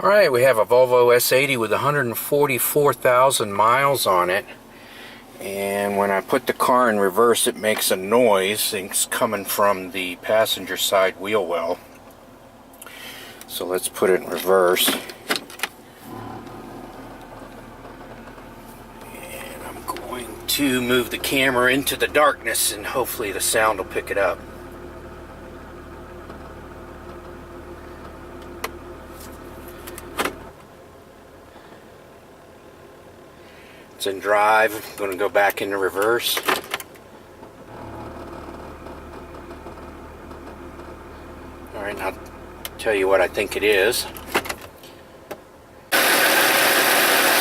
Alright, we have a Volvo S80 with 144,000 miles on it, and when I put the car in reverse it makes a noise. It's coming from the passenger side wheel well. So let's put it in reverse. And I'm going to move the camera into the darkness and hopefully the sound will pick it up. It's in drive. I'm going to go back into reverse. Alright, now I'll tell you what I think it is. So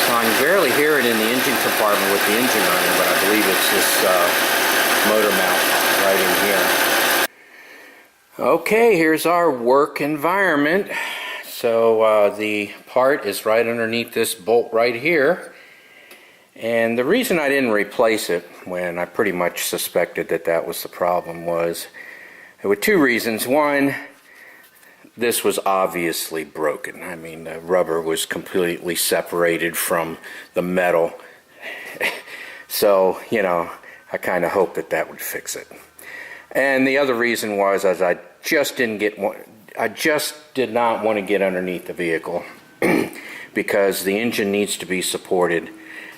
I can barely hear it in the engine compartment with the engine running, but I believe it's this motor mount right in here. Okay, here's our work environment. So the part is right underneath this bolt right here. And the reason I didn't replace it when I pretty much suspected that that was the problem was there were two reasons. One, this was obviously broken. I mean, the rubber was completely separated from the metal. So, you know, I kind of hoped that that would fix it. And the other reason was as I just did not want to get underneath the vehicle because the engine needs to be supported,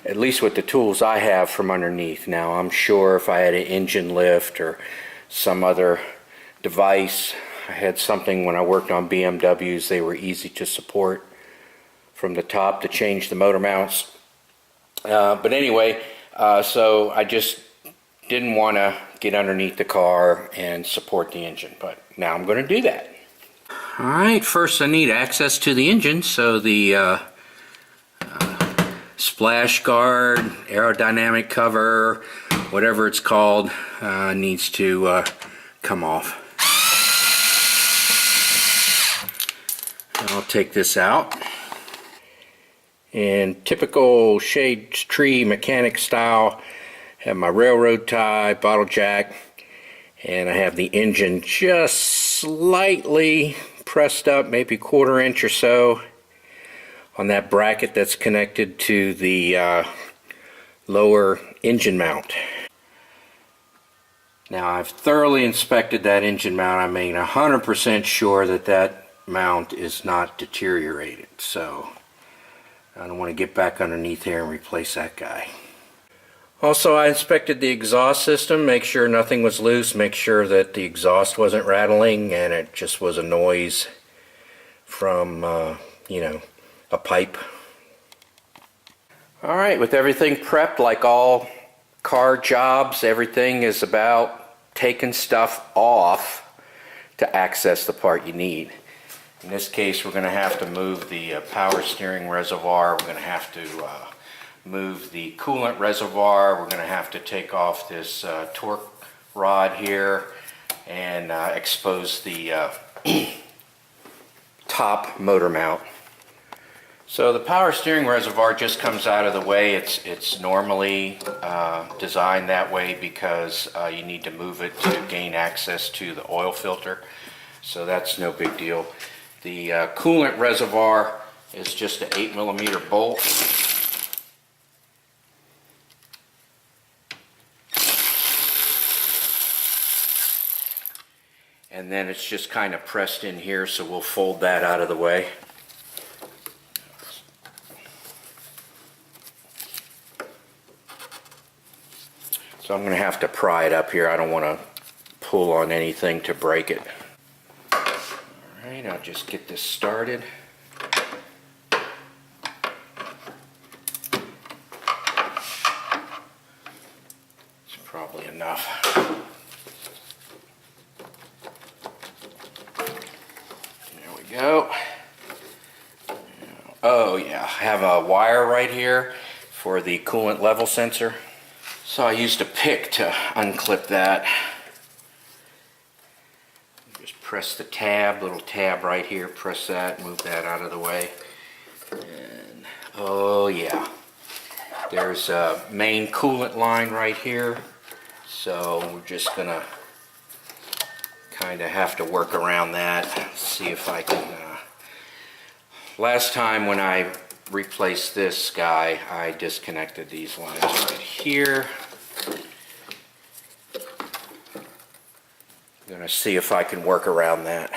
at least with the tools I have, from underneath. Now I'm sure if I had an engine lift or some other device, I had something when I worked on BMWs, they were easy to support from the top to change the motor mounts. But anyway, so I just didn't want to get underneath the car and support the engine, but now I'm going to do that. Alright, first I need access to the engine, so the splash guard, aerodynamic cover, whatever it's called, needs to come off. I'll take this out. In typical shade tree mechanic style, I have my railroad tie, bottle jack, and I have the engine just slightly pressed up, maybe a quarter inch or so, on that bracket that's connected to the lower engine mount. Now I've thoroughly inspected that engine mount. I made 100% sure that that mount is not deteriorated, so I don't want to get back underneath here and replace that guy. Also, I inspected the exhaust system, make sure nothing was loose, make sure that the exhaust wasn't rattling and it just was a noise from you know, a pipe. Alright, with everything prepped, like all car jobs, everything is about taking stuff off to access the part you need. In this case, we're going to have to move the power steering reservoir, we're going to have to move the coolant reservoir, we're going to have to take off this torque rod here and expose the top motor mount. So the power steering reservoir just comes out of the way. It's normally designed that way because you need to move it to gain access to the oil filter. So that's no big deal. The coolant reservoir is just an 8mm bolt. And then it's just kind of pressed in here, so we'll fold that out of the way. So I'm going to have to pry it up here. I don't want to pull on anything to break it. Alright, I'll just get this started. It's probably enough. There we go. Oh yeah, I have a wire right here for the coolant level sensor. So I used a pick to unclip that. Just press the tab, little tab right here, press that, move that out of the way. And oh yeah, there's a main coolant line right here. So we're just gonna kind of have to work around that, see if I can Last time when I replaced this guy, I disconnected these lines right here. I'm going to see if I can work around that.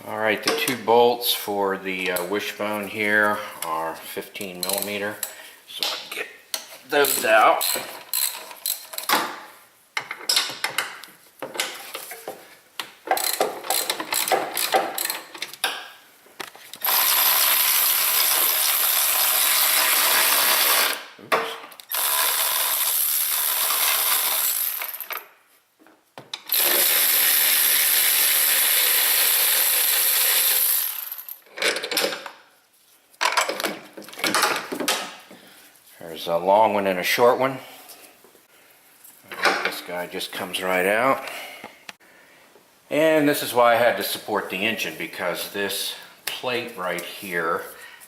Alright, the 2 bolts for the wishbone here are 15 millimeter, so I'll get those out. There's a long one and a short one. Right, this guy just comes right out. And this is why I had to support the engine, because this plate right here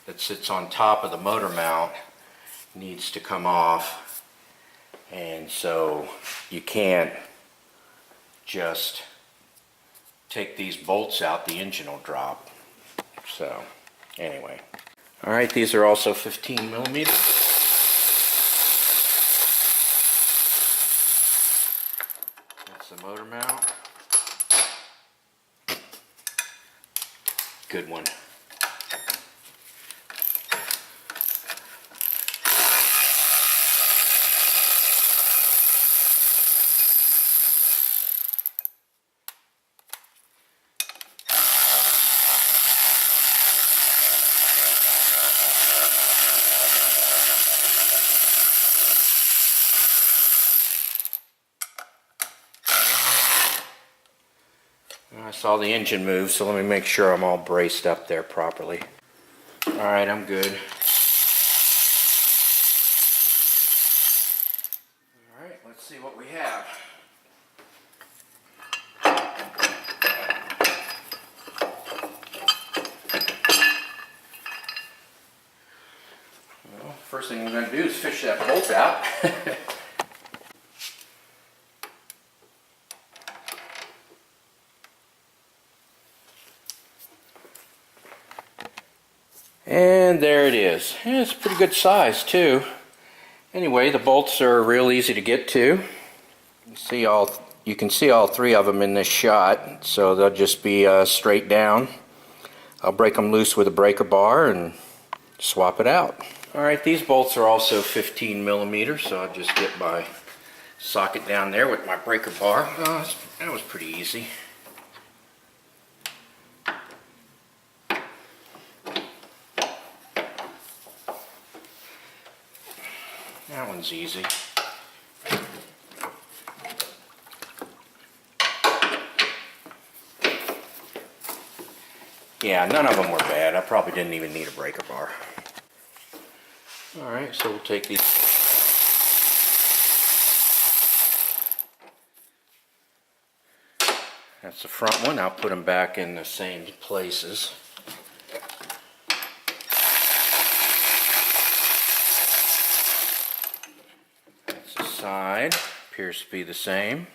that sits on top of the motor mount needs to come off. And so you can't just take these bolts out, the engine will drop. So anyway. Alright, these are also 15 millimeter. The motor mount. Good one. I saw the engine move, so let me make sure I'm all braced up there properly. Alright, I'm good. Alright, let's see what we have. Well, first thing we're going to do is fish that bolt out. And there it is. Yeah, it's a pretty good size too. Anyway, the bolts are real easy to get to. You can see all 3 of them in this shot, so they'll just be straight down. I'll break them loose with a breaker bar and swap it out. Alright, these bolts are also 15 millimeter, so I'll just get my socket down there with my breaker bar. That was pretty easy. That one's easy. Yeah, none of them were bad. I probably didn't even need a breaker bar. Alright, so we'll take these. That's the front one. I'll put them back in the same places. Side appears to be the same,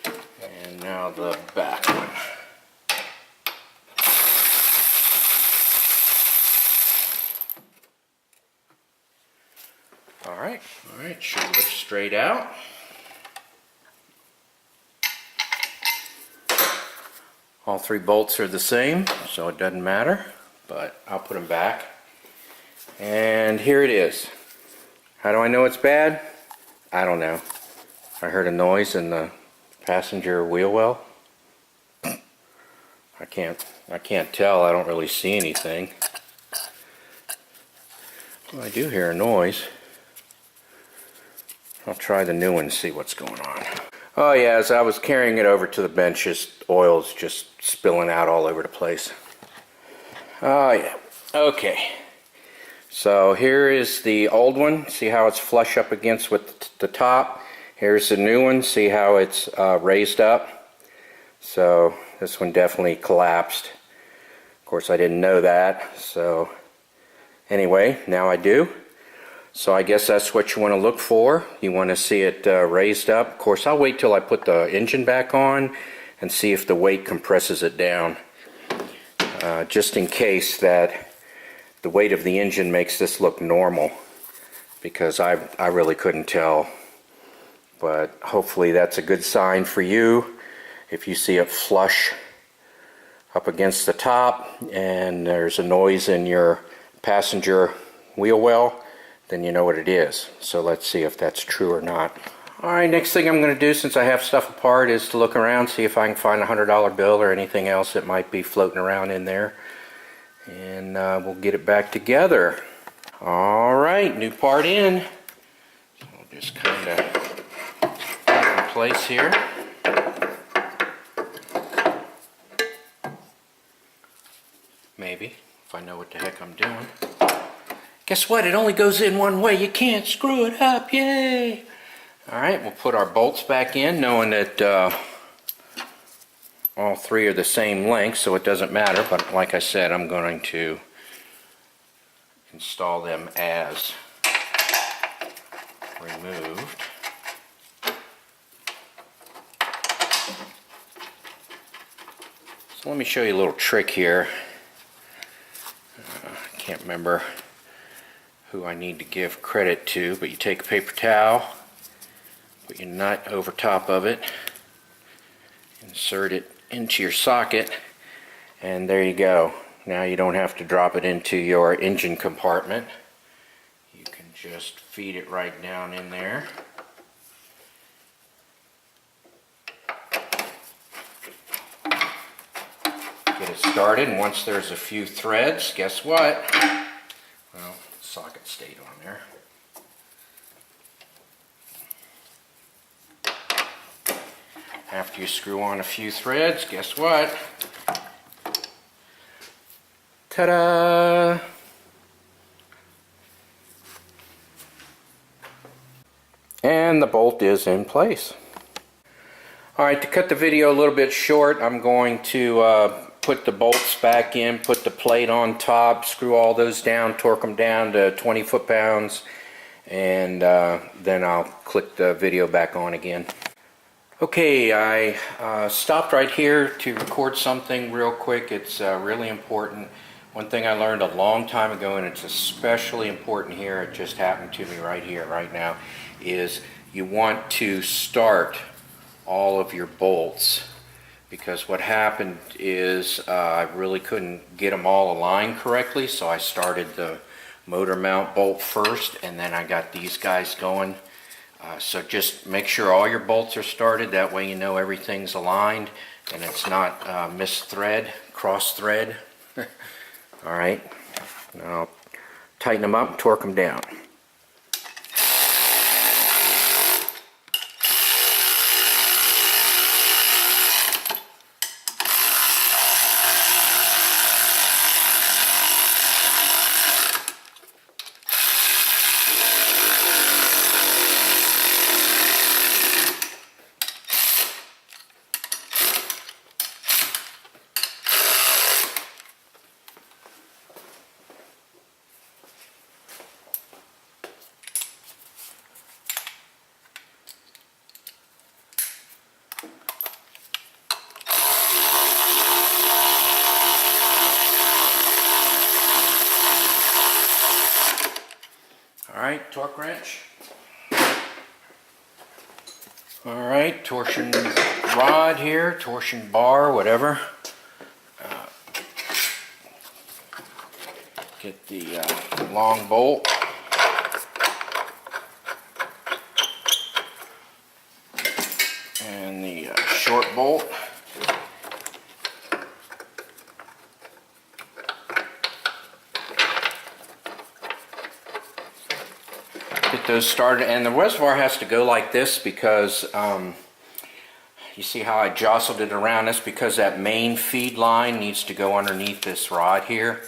and now the back one. Alright, should lift straight out. All 3 bolts are the same, so it doesn't matter, but I'll put them back. And here it is. How do I know it's bad? I don't know. I heard a noise in the passenger wheel well. I can't tell. I don't really see anything. Well, I do hear a noise. I'll try the new one and see what's going on. Oh yeah, as I was carrying it over to the bench, oil's just spilling out all over the place. Oh yeah. Okay. So here is the old one. See how it's flush up against with the top. Here's the new one. See how it's raised up. So this one definitely collapsed. Of course I didn't know that. So anyway, now I do. So I guess that's what you want to look for. You want to see it raised up. Of course I'll wait till I put the engine back on and see if the weight compresses it down. Just in case that the weight of the engine makes this look normal, because I really couldn't tell. But hopefully that's a good sign for you. If you see it flush up against the top and there's a noise in your passenger wheel well, then you know what it is. So let's see if that's true or not. Alright, next thing I'm going to do, since I have stuff apart, is to look around, see if I can find a $100 bill or anything else that might be floating around in there. And we'll get it back together. Alright, new part in. So we'll just kind of put it in place here. Maybe, if I know what the heck I'm doing. Guess what? It only goes in one way. You can't screw it up. Yay! Alright, we'll put our bolts back in, knowing that all three are the same length, so it doesn't matter. But like I said, I'm going to install them as removed. So let me show you a little trick here. I can't remember who I need to give credit to, but you take a paper towel, put your nut over top of it, insert it into your socket, and there you go. Now you don't have to drop it into your engine compartment. You can just feed it right down in there. Get it started, and once there's a few threads, guess what? Well, socket stayed on there. After you screw on a few threads, guess what? Ta-da! And the bolt is in place. Alright, to cut the video a little bit short, I'm going to put the bolts back in, put the plate on top, screw all those down, torque them down to 20 foot-pounds, and then I'll click the video back on again. Okay, I stopped right here to record something real quick. It's really important. One thing I learned a long time ago, and it's especially important here, it just happened to me right here, right now, is you want to start all of your bolts, because what happened is I really couldn't get them all aligned correctly, so I started the motor mount bolt first, and then I got these guys going. So just make sure all your bolts are started, that way you know everything's aligned and it's not mis-thread, cross-thread. Alright, now tighten them up and torque them down. Alright, torque wrench. Alright, torsion rod here, torsion bar, whatever. Get the long bolt. And the short bolt. Get those started, and the reservoir has to go like this because you see how I jostled it around this, because that main feed line needs to go underneath this rod here.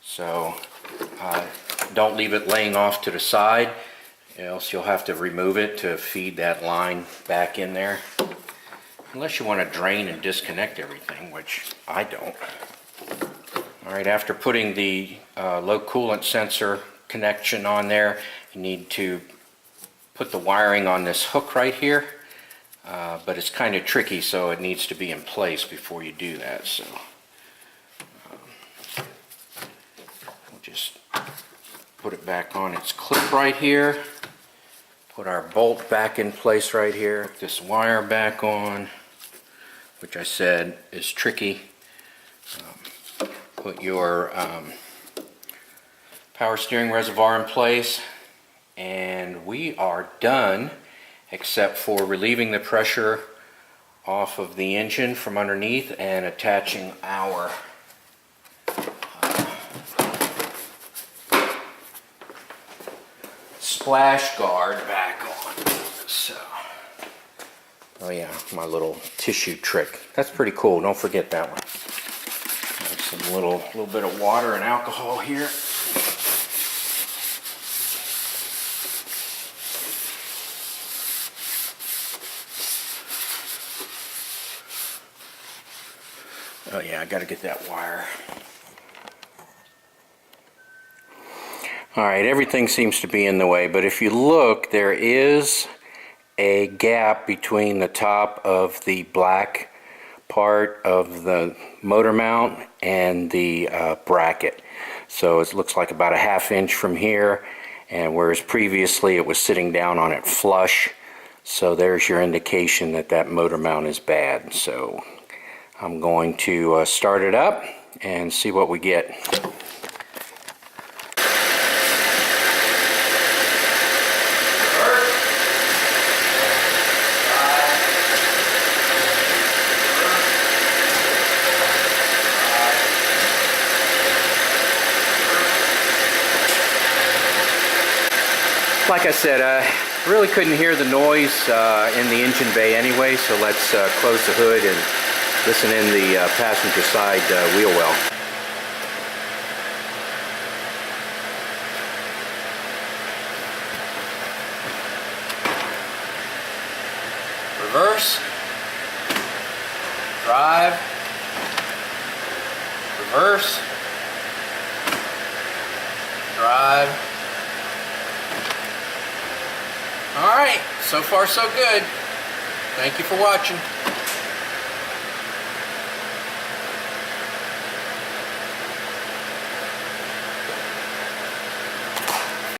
So don't leave it laying off to the side, else you'll have to remove it to feed that line back in there, unless you want to drain and disconnect everything, which I don't. Alright, after putting the low coolant sensor connection on there, you need to put the wiring on this hook right here. but it's kind of tricky, so it needs to be in place before you do that. So we'll just put it back on its clip right here. Put our bolt back in place right here. Put this wire back on, which I said is tricky. Put your power steering reservoir in place, and we are done, except for relieving the pressure off of the engine from underneath and attaching our splash guard back on. So, oh yeah, my little tissue trick. That's pretty cool. Don't forget that one. Add some little bit of water and alcohol here. Oh yeah, I got to get that wire. Alright, everything seems to be in the way, but if you look, there is a gap between the top of the black part of the motor mount and the bracket. So it looks like about a ½ inch from here, and whereas previously it was sitting down on it flush. So there's your indication that that motor mount is bad. So I'm going to start it up and see what we get. Like I said, I really couldn't hear the noise in the engine bay anyway, so let's close the hood and listen in the passenger side wheel well. Reverse, drive, reverse, drive. Alright, so far so good. Thank you for watching.